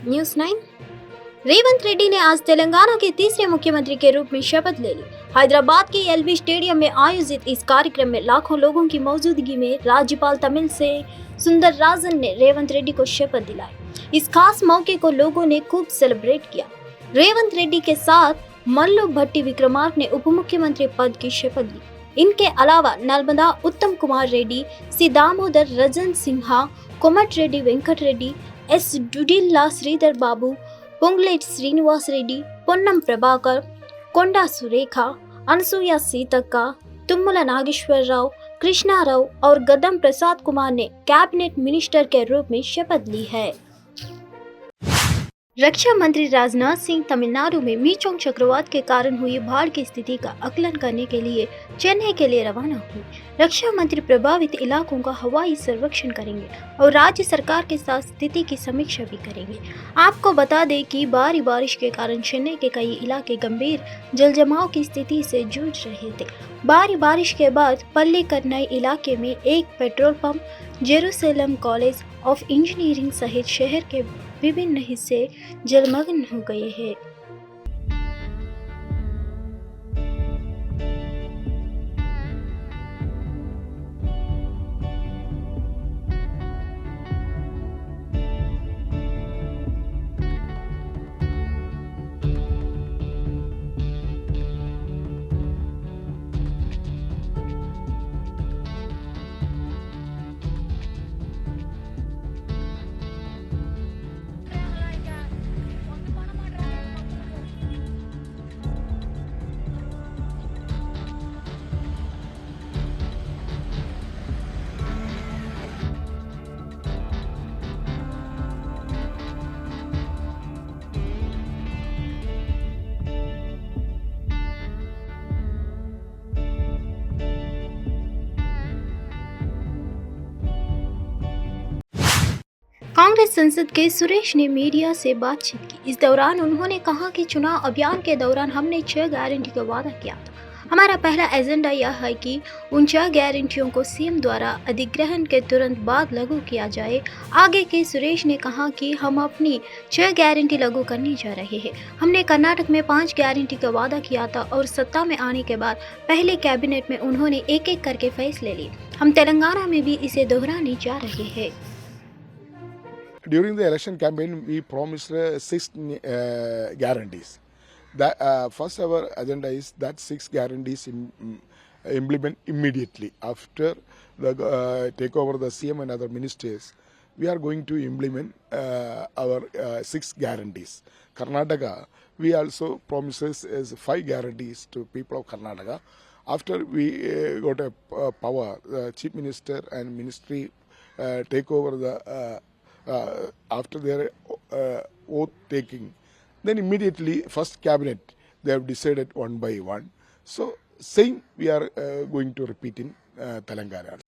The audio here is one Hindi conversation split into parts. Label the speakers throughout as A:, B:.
A: न्यूज़ 9। रेवंत रेड्डी ने आज तेलंगाना के तीसरे मुख्यमंत्री के रूप में शपथ ले ली। हैदराबाद के एलबी स्टेडियम में आयोजित इस कार्यक्रम में लाखों लोगों की मौजूदगी में राज्यपाल तमिलिसै सुंदरराजन ने रेवंत रेड्डी को शपथ दिलाई। इस खास मौके को लोगों ने खूब सेलिब्रेट किया। रेवंत रेड्डी के साथ मल्लू भट्टी विक्रमार्क ने उप मुख्यमंत्री पद की शपथ ली। इनके अलावा नर्मदा उत्तम कुमार रेड्डी, सी दामोदर रजन सिन्हा, कोमट रेड्डी वेंकट रेड्डी, एस डुडिल्ला श्रीधर बाबू, पुंगलेट श्रीनिवास रेड्डी, पोन्नम प्रभाकर, कोंडा सुरेखा, अनसुया सीतक्का, तुम्मला नागेश्वरराव, कृष्णाराव और गद्दम प्रसाद कुमार ने कैबिनेट मिनिस्टर के रूप में शपथ ली है। रक्षा मंत्री राजनाथ सिंह तमिलनाडु में मीचोंग चक्रवात के कारण हुई बाढ़ की स्थिति का आकलन करने के लिए चेन्नई के लिए रवाना हुई। रक्षा मंत्री प्रभावित इलाकों का हवाई सर्वेक्षण करेंगे और राज्य सरकार के साथ स्थिति की समीक्षा भी करेंगे। आपको बता दें कि भारी बारिश के कारण चेन्नई के कई इलाके गंभीर जलजमाव की स्थिति से जूझ रहे थे। भारी बारिश के बाद पल्लीकरनई इलाके में एक petrol pump, Jerusalem college of engineering सहित शहर के विभिन्न हिस्से जलमग्न हो गए हैं। कांग्रेस सांसद के सुरेश ने मीडिया से बातचीत की। इस दौरान उन्होंने कहा कि चुनाव अभियान के दौरान हमने 6 गारंटी का वादा किया था। हमारा पहला एजेंडा यह है कि उन 6 गारंटियों को सीएम द्वारा अधिग्रहण के तुरंत बाद लागू किया जाए। आगे के सुरेश ने कहा कि हम अपनी 6 गारंटी लागू करने जा रहे हैं। हमने कर्नाटक में 5 गारंटी का वादा किया था और सत्ता में आने के बाद पहले कैबिनेट में उन्होंने एक एक करके फैसले लिए। हम तेलंगाना में भी इसे दोहराने जा रहे हैं।
B: During the election campaign, we promised 6 guarantees. That first, our agenda is that 6 guarantees implement immediately after the takeover of the CM and other ministers. We are going to implement our 6 guarantees. Karnataka, we also promises as 5 guarantees to people of Karnataka. After we got a power, the chief minister and ministry take over the. After their oath taking, then immediately first cabinet they have decided one by one. So same we are going to repeat in Telangana.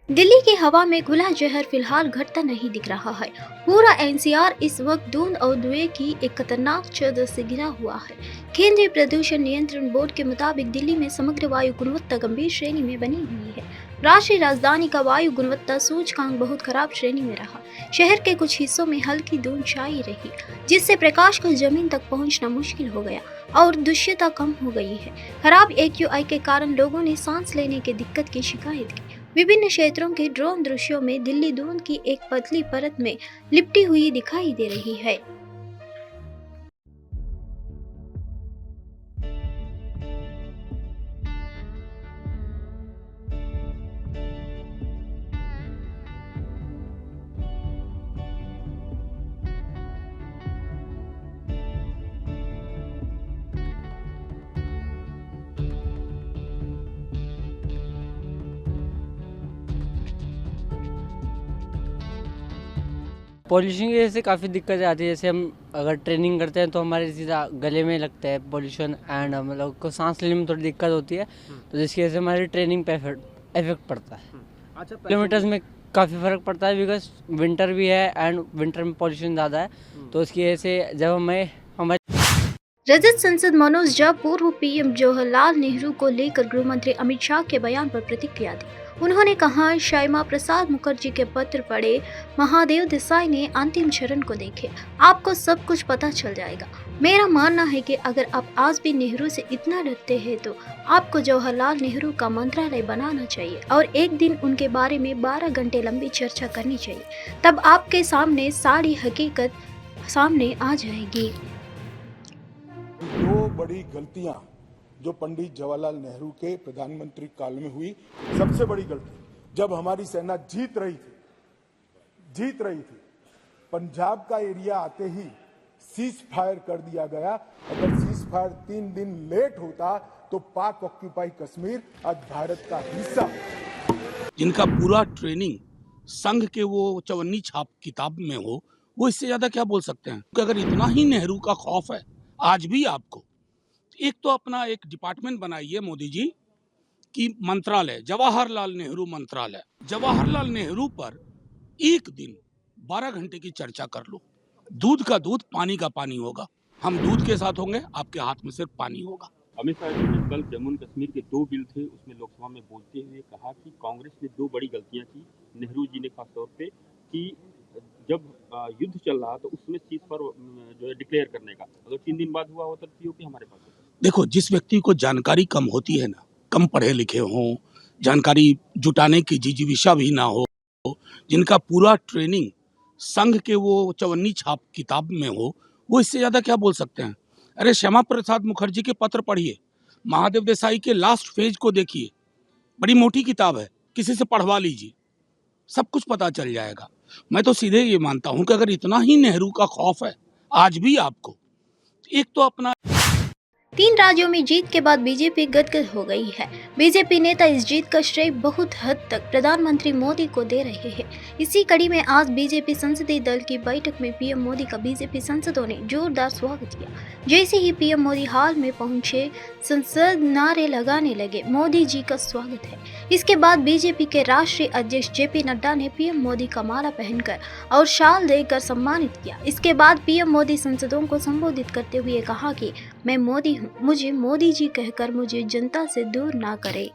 A: Delhi की हवा में खुला जहर फिलहाल घटता नहीं दिख रहा है। पूरा एनसीआर इस वक्त धुंध और धुएं की एक खतरनाक चादर से घिरा हुआ है। केंद्रीय प्रदूषण नियंत्रण बोर्ड के मुताबिक दिल्ली में समग्र वायु गुणवत्ता गंभीर श्रेणी में बनी हुई है। राष्ट्रीय राजधानी का वायु गुणवत्ता सूचकांक बहुत खराब श्रेणी में रहा। शहर के कुछ हिस्सों में हल्की धुंध छाई रही, जिससे प्रकाश का जमीन तक पहुंचना मुश्किल हो गया और दृश्यता कम हो गई है। खराब AQI के कारण लोगों ने सांस लेने की दिक्कत की शिकायत की। विभिन्न क्षेत्रों के ड्रोन दृश्यों में दिल्ली धुंध की एक पतली परत में लिपटी हुई दिखाई दे रही है।
C: पॉल्यूशन की वजह से काफ़ी दिक्कतें आती है। जैसे हम अगर ट्रेनिंग करते हैं तो हमारे सीधा गले में लगता है पॉल्यूशन एंड हम लोग को सांस लेने में थोड़ी दिक्कत होती है, तो जिसकी वजह से हमारी ट्रेनिंग पे इफेक्ट पड़ता है।
D: अच्छा,
C: किलोमीटर्स में काफ़ी फ़र्क पड़ता है बिकॉज विंटर भी है एंड विंटर में पॉल्यूशन ज़्यादा है, तो उसकी वजह से जब हमारे
A: रजत सांसद मनोज झा पूर्व पीएम जवाहरलाल नेहरू को लेकर गृह मंत्री अमित शाह के बयान पर प्रतिक्रिया दी। उन्होंने कहा, श्यामा प्रसाद मुखर्जी के पत्र पढ़े, महादेव देसाई ने अंतिम चरण को देखे, आपको सब कुछ पता चल जाएगा। मेरा मानना है कि अगर आप आज भी नेहरू से इतना डरते हैं तो आपको जवाहरलाल नेहरू का मंत्रालय बनाना चाहिए और एक दिन उनके बारे में 12 घंटे लंबी चर्चा करनी चाहिए, तब आपके सामने सारी हकीकत सामने आ जाएगी।
B: दो बड़ी गलतियां जो पंडित जवाहरलाल नेहरू के प्रधानमंत्री काल में हुई, सबसे बड़ी गलती जब हमारी सेना जीत रही थी, पंजाब का एरिया आते ही सीज फायर कर दिया गया। अगर सीज फायर 3 दिन लेट होता तो पाक ऑक्यूपाई कश्मीर आज भारत का हिस्सा।
D: जिनका पूरा ट्रेनिंग संघ के वो 54 छाप किताब में हो, वो इससे ज्यादा क्या बोल सकते हैं? कि अगर इतना ही नेहरू का खौफ है आज भी आपको, एक तो अपना एक डिपार्टमेंट बनाइए मोदी जी की मंत्रालय, जवाहरलाल नेहरू मंत्रालय। जवाहरलाल नेहरू पर एक दिन 12 घंटे की चर्चा कर लो। दूध का दूध, पानी का पानी होगा। हम दूध के साथ होंगे, आपके हाथ में सिर्फ पानी होगा।
E: अमित शाह जी ने कल जम्मू एंड कश्मीर के 2 बिल थे, उसमें लोकसभा में बोलते हुए कहा कि कांग्रेस ने 2 बड़ी गलतियां की, नेहरू जी ने खासतौर पे, कि जब युद्ध चल रहा तो उसमें सीज पर जो है डिक्लेयर करने का, अगर 3 दिन बाद हुआ होता तो पीओके हमारे पास होता।
D: देखो, जिस व्यक्ति को जानकारी कम होती है ना, कम पढ़े लिखे हों, जानकारी जुटाने की जिजीविषा भी ना हो, जिनका पूरा ट्रेनिंग संघ के वो 54 छाप किताब में हो, वो इससे ज्यादा क्या बोल सकते हैं? अरे श्यामा प्रसाद मुखर्जी के पत्र पढ़िए, महादेव देसाई के लास्ट फेज को देखिए, बड़ी मोटी किताब है, किसी से पढ़वा लीजिए, सब कुछ पता चल जाएगा। मैं तो सीधे ये मानता हूं कि अगर इतना ही नेहरू का खौफ है आज भी आपको, एक तो अपना
A: 3 राज्यों में जीत के बाद बीजेपी गदगद हो गई है। बीजेपी नेता इस जीत का श्रेय बहुत हद तक प्रधानमंत्री मोदी को दे रहे हैं। इसी कड़ी में आज बीजेपी संसदीय दल की बैठक में पीएम मोदी का बीजेपी सांसदों ने जोरदार स्वागत किया। जैसे ही पीएम मोदी हाल में पहुंचे, संसद नारे लगाने लगे, मोदी जी का स्वागत है। इसके बाद बीजेपी के राष्ट्रीय अध्यक्ष जेपी नड्डा ने पीएम मोदी का माला पहनकर और शाल देकर सम्मानित किया। इसके बाद पीएम मोदी संसदों को संबोधित करते हुए कहा कि मैं मोदी हूँ, मुझे मोदी जी कहकर मुझे जनता से दूर ना करे।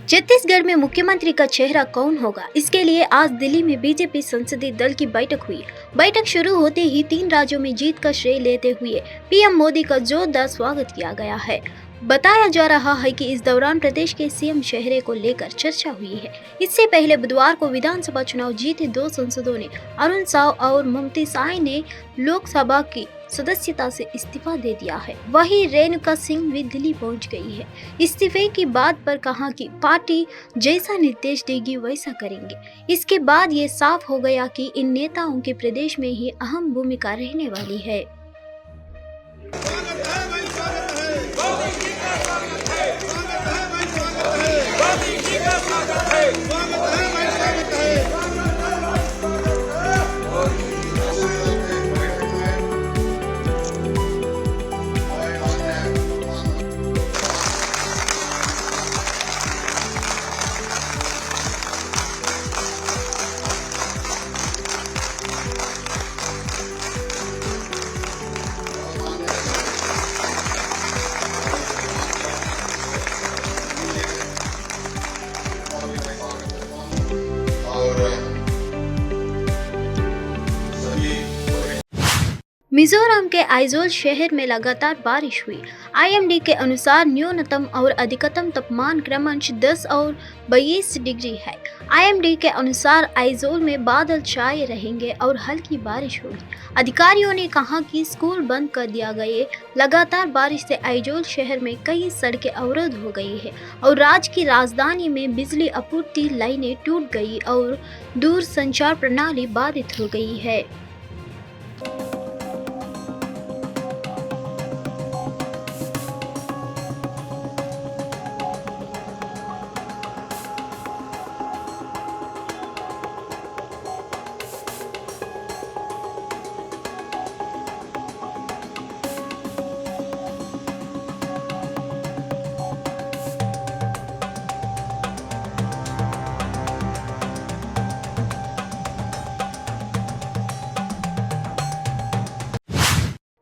A: छत्तीसगढ़ में मुख्यमंत्री का चेहरा कौन होगा, इसके लिए आज दिल्ली में बीजेपी संसदीय दल की बैठक हुई। बैठक शुरू होते ही 3 राज्यों में जीत का श्रेय लेते हुए पीएम मोदी का जोरदार स्वागत किया गया है। बताया जा रहा है कि इस दौरान प्रदेश के सीएम चेहरे को लेकर चर्चा हुई है। इससे पहले बुधवार को विधानसभा चुनाव जीते 2 सांसदों ने, अरुण साव और ममता साई ने लोकसभा की सदस्यता से इस्तीफा दे दिया है। वहीं रेणुका सिंह भी दिल्ली पहुंच गई है। इस्तीफे की बात पर कहा कि पार्टी जैसा निर्देश देगी वैसा करेंगे। इसके बाद ये साफ हो गया कि इन नेताओं के प्रदेश में ही अहम भूमिका रहने वाली है। मिजोरम के आइजोल शहर में लगातार बारिश हुई। आईएमडी के अनुसार न्यूनतम और अधिकतम तापमान क्रमशः 10 और 22 डिग्री है। आईएमडी के अनुसार आइजोल में बादल छाए रहेंगे और हल्की बारिश होगी। अधिकारियों ने कहा कि स्कूल बंद कर दिया गए। लगातार बारिश से आइजोल शहर में कई सड़कें अवरुद्ध हो गई है और राज्य की राजधानी में बिजली आपूर्ति लाइनें टूट गई और दूर संचार प्रणाली बाधित हो गई है।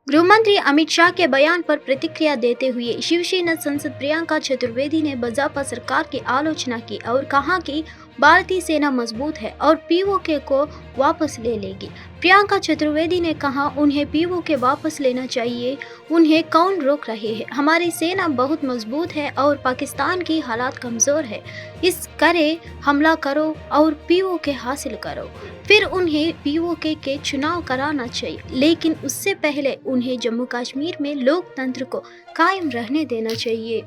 A: गृहमंत्री अमित शाह के बयान पर प्रतिक्रिया देते हुए शिवसेना सांसद प्रियंका चतुर्वेदी ने भाजपा सरकार की आलोचना की और कहा कि भारतीय सेना मजबूत है और पीओके को वापस ले लेगी। प्रियंका चतुर्वेदी ने कहा, उन्हें पीओके वापस लेना चाहिए, उन्हें कौन रोक रहे हैं। हमारी सेना बहुत मजबूत है और पाकिस्तान की हालात कमज़ोर है। इस करे हमला करो और पीओके हासिल करो, फिर उन्हें पीओके के चुनाव कराना चाहिए, लेकिन उससे पहले उन्हें जम्मू कश्मीर में लोकतंत्र को कायम रहने देना चाहिए।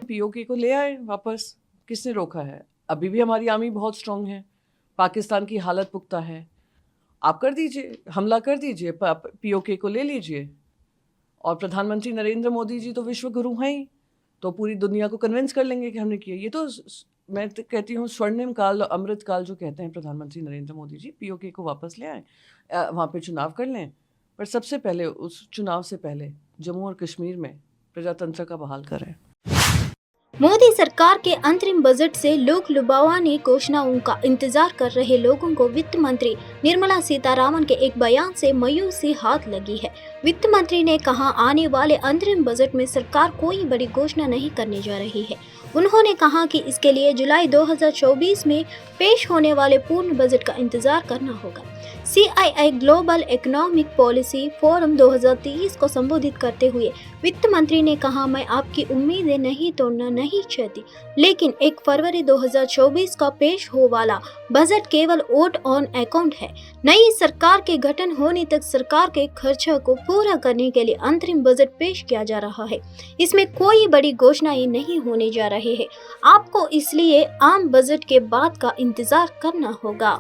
F: पीओके को ले आए वापस, किसने रोका है? अभी भी हमारी आर्मी बहुत स्ट्रांग है, पाकिस्तान की हालत पुख्ता है। आप कर दीजिए, हमला कर दीजिए, पीओके को ले लीजिए। और प्रधानमंत्री नरेंद्र मोदी जी तो विश्व गुरु हैं ही, तो पूरी दुनिया को कन्विंस कर लेंगे कि हमने किया। ये तो मैं तो कहती हूँ स्वर्णिम काल, अमृत काल जो कहते हैं प्रधानमंत्री नरेंद्र मोदी जी। पीओके को वापस ले आए, वहाँ पे चुनाव कर लें, पर सबसे पहले उस चुनाव से पहले जम्मू और कश्मीर में प्रजातंत्र का बहाल करें।
A: मोदी सरकार के अंतरिम बजट से लोक लुभावनी घोषणाओं का इंतजार कर रहे लोगों को वित्त मंत्री निर्मला सीतारामन के एक बयान से मायूसी हाथ लगी है। वित्त मंत्री ने कहा, आने वाले अंतरिम बजट में सरकार कोई बड़ी घोषणा नहीं करने जा रही है। उन्होंने कहा कि इसके लिए जुलाई 2024 में पेश होने वाले पूर्ण बजट का इंतजार करना होगा। CII global economic policy forum 2023 को संबोधित करते हुए वित्त मंत्री ने कहा, मैं आपकी उम्मीदें नहीं तोड़ना नहीं चाहती, लेकिन 1 फरवरी 2024 का पेश हो वाला बजट केवल वोट ऑन अकाउंट है। नई सरकार के गठन होने तक सरकार के खर्चा को पूरा करने के लिए अंतरिम बजट पेश किया जा रहा है। इसमें कोई बड़ी घोषणाएं नहीं होने जा रही है। आपको इसलिए आम बजट के बाद का इंतजार करना होगा।